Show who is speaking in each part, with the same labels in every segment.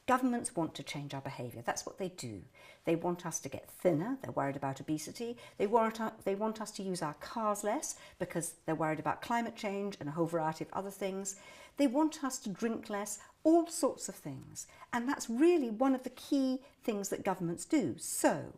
Speaker 1: Governments want to change our behaviour. That's what they do. They want us to get thinner. They're worried about obesity. They want us to use our cars less because they're worried about climate change and a whole variety of other things. They want us to drink less, all sorts of things. And that's really one of the key things that governments do. So,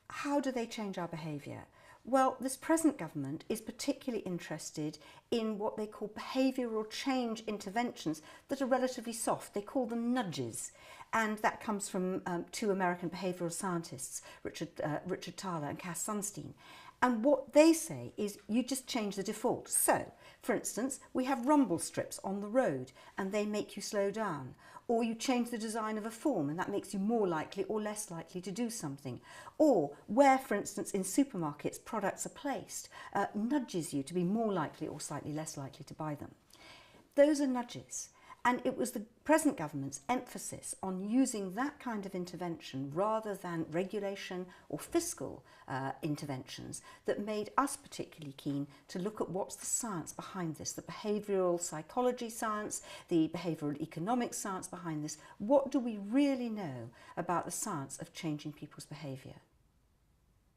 Speaker 1: how do they change our behaviour? Well, this present government is particularly interested in what they call behavioural change interventions that are relatively soft. They call them nudges. And that comes from two American behavioural scientists, Richard Thaler and Cass Sunstein. And what they say is you just change the default. So, for instance, we have rumble strips on the road and they make you slow down. Or you change the design of a form and that makes you more likely or less likely to do something. Or where, for instance, in supermarkets products are placed, nudges you to be more likely or slightly less likely to buy them. Those are nudges. And it was the present government's emphasis on using that kind of intervention rather than regulation or fiscal interventions that made us particularly keen to look at what's the science behind this, the behavioural psychology science, the behavioural economic science behind this. What do we really know about the science of changing people's behaviour?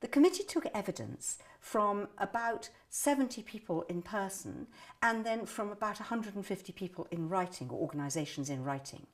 Speaker 1: The committee took evidence from about 70 people in person and then from about 150 people in writing, or organisations in writing.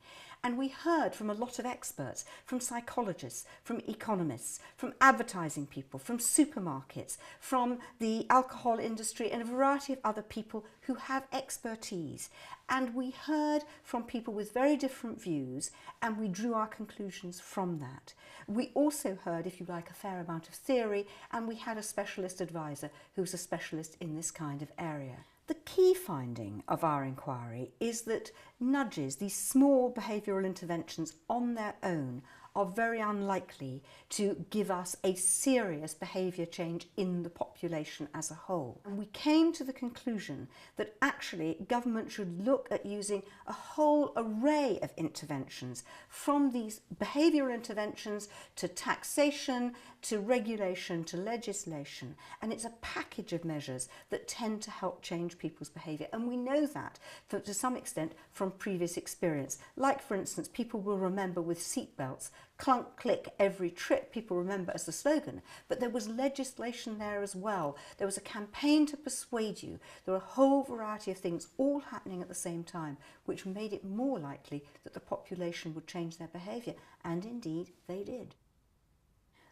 Speaker 1: And we heard from a lot of experts, from psychologists, from economists, from advertising people, from supermarkets, from the alcohol industry and a variety of other people who have expertise. And we heard from people with very different views and we drew our conclusions from that. We also heard, if you like, a fair amount of theory, and we had a specialist advisor who's a specialist in this kind of area. The key finding of our inquiry is that nudges, these small behavioural interventions on their own, are very unlikely to give us a serious behaviour change in the population as a whole. And we came to the conclusion that actually government should look at using a whole array of interventions, from these behavioural interventions to taxation, to regulation, to legislation. And it's a package of measures that tend to help change people's behaviour. And we know that to some extent from previous experience. Like, for instance, people will remember with seatbelts, clunk, click every trip, people remember as the slogan, but there was legislation there as well. There was a campaign to persuade you. There were a whole variety of things all happening at the same time, which made it more likely that the population would change their behaviour, and indeed they did.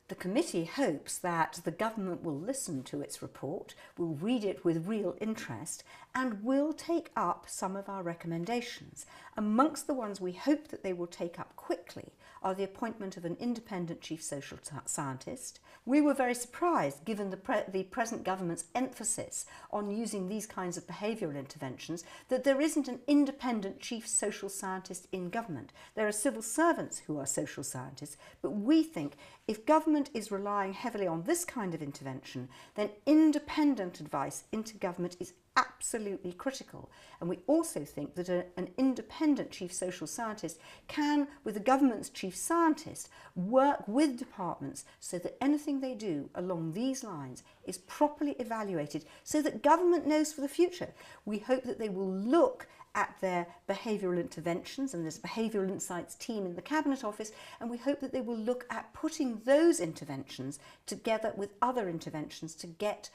Speaker 1: The committee hopes that the government will listen to its report, will read it with real interest, and will take up some of our recommendations. Amongst the ones we hope that they will take up quickly are the appointment of an independent chief social scientist. We were very surprised, given the present government's emphasis on using these kinds of behavioural interventions, that there isn't an independent chief social scientist in government. There are civil servants who are social scientists, but we think if government is relying heavily on this kind of intervention, then independent advice into government is absolutely critical. And we also think that an independent chief social scientist can, with the government's chief scientist, work with departments so that anything they do along these lines is properly evaluated so that government knows for the future. We hope that they will look at their behavioural interventions, and there's a behavioural insights team in the Cabinet Office, and we hope that they will look at putting those interventions together with other interventions to get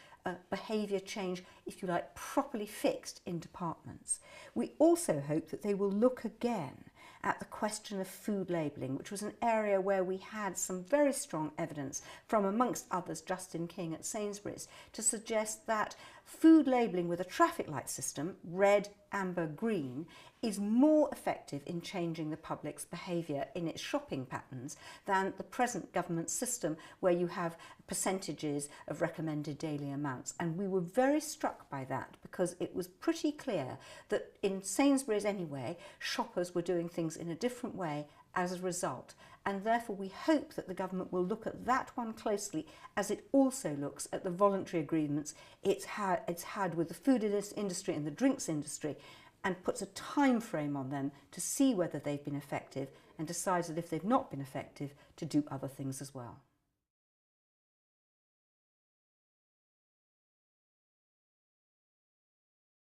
Speaker 1: behaviour change, if you like, properly fixed in departments. We also hope that they will look again at the question of food labelling, which was an area where we had some very strong evidence from, amongst others, Justin King at Sainsbury's, to suggest that food labelling with a traffic light system, red, amber, green, is more effective in changing the public's behaviour in its shopping patterns than the present government system, where you have percentages of recommended daily amounts. And we were very struck by that, because it was pretty clear that in Sainsbury's anyway, shoppers were doing things in a different way as a result. And therefore we hope that the government will look at that one closely, as it also looks at the voluntary agreements it's had with the food industry and the drinks industry, and puts a time frame on them to see whether they've been effective, and decides that if they've not been effective, to do other things as well.